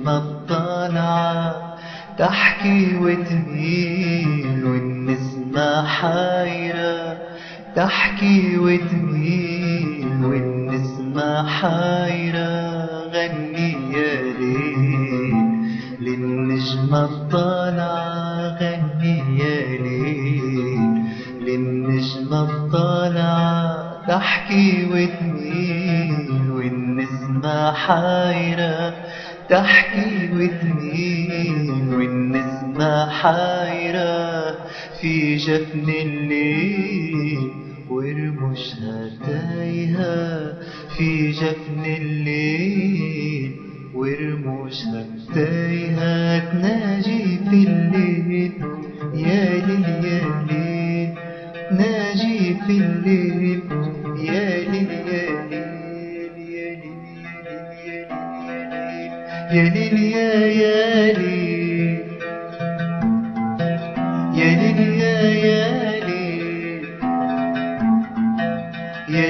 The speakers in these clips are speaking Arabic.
النجمة الطالعة تحكي وتميل، والنسمة حايرة تحكي وتميل، والنسمة حايرة. غني يا ليل للنجمة الطالعة، غني يا ليل للنجمة الطالعة تحكي وتميل، والنسمة حايرة تحكي وتميل، والنسمة حايرة في جفن الليل ورموشها تايهة، في جفن الليل ورموشها تايهة. تناجي في الليل يا ليل يا ليل، ناجي في الليل يا ليل يا ليل يا ليل يا ليل يا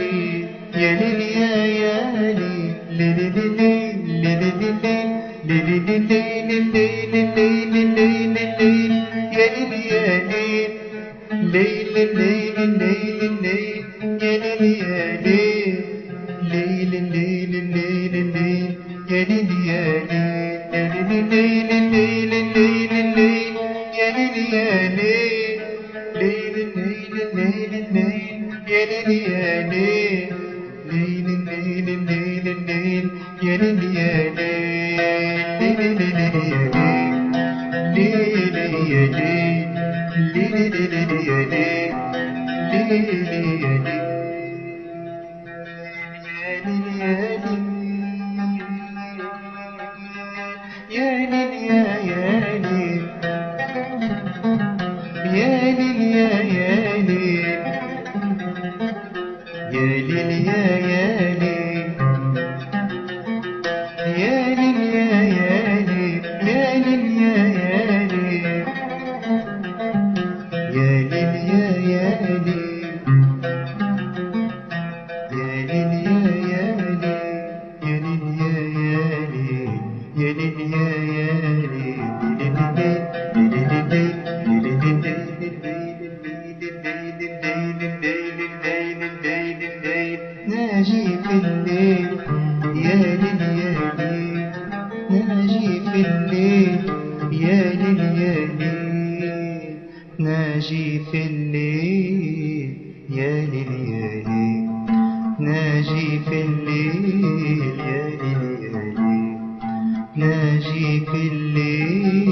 ليل يا ليل يا ليل يا ليل يا ليل يا ناجي في الليل يا ليل يا ليل، ناجي في الليل يا ليل يا ليل، ناجي في الليل يا ليل يا ليل، ناجي في الليل يا ليل يا ليل، ناجي في الليل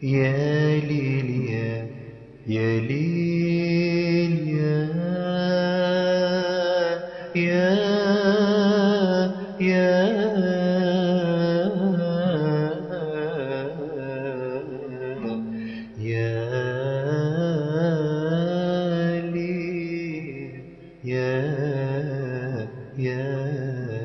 يا ليل يا ليل يا ليل يا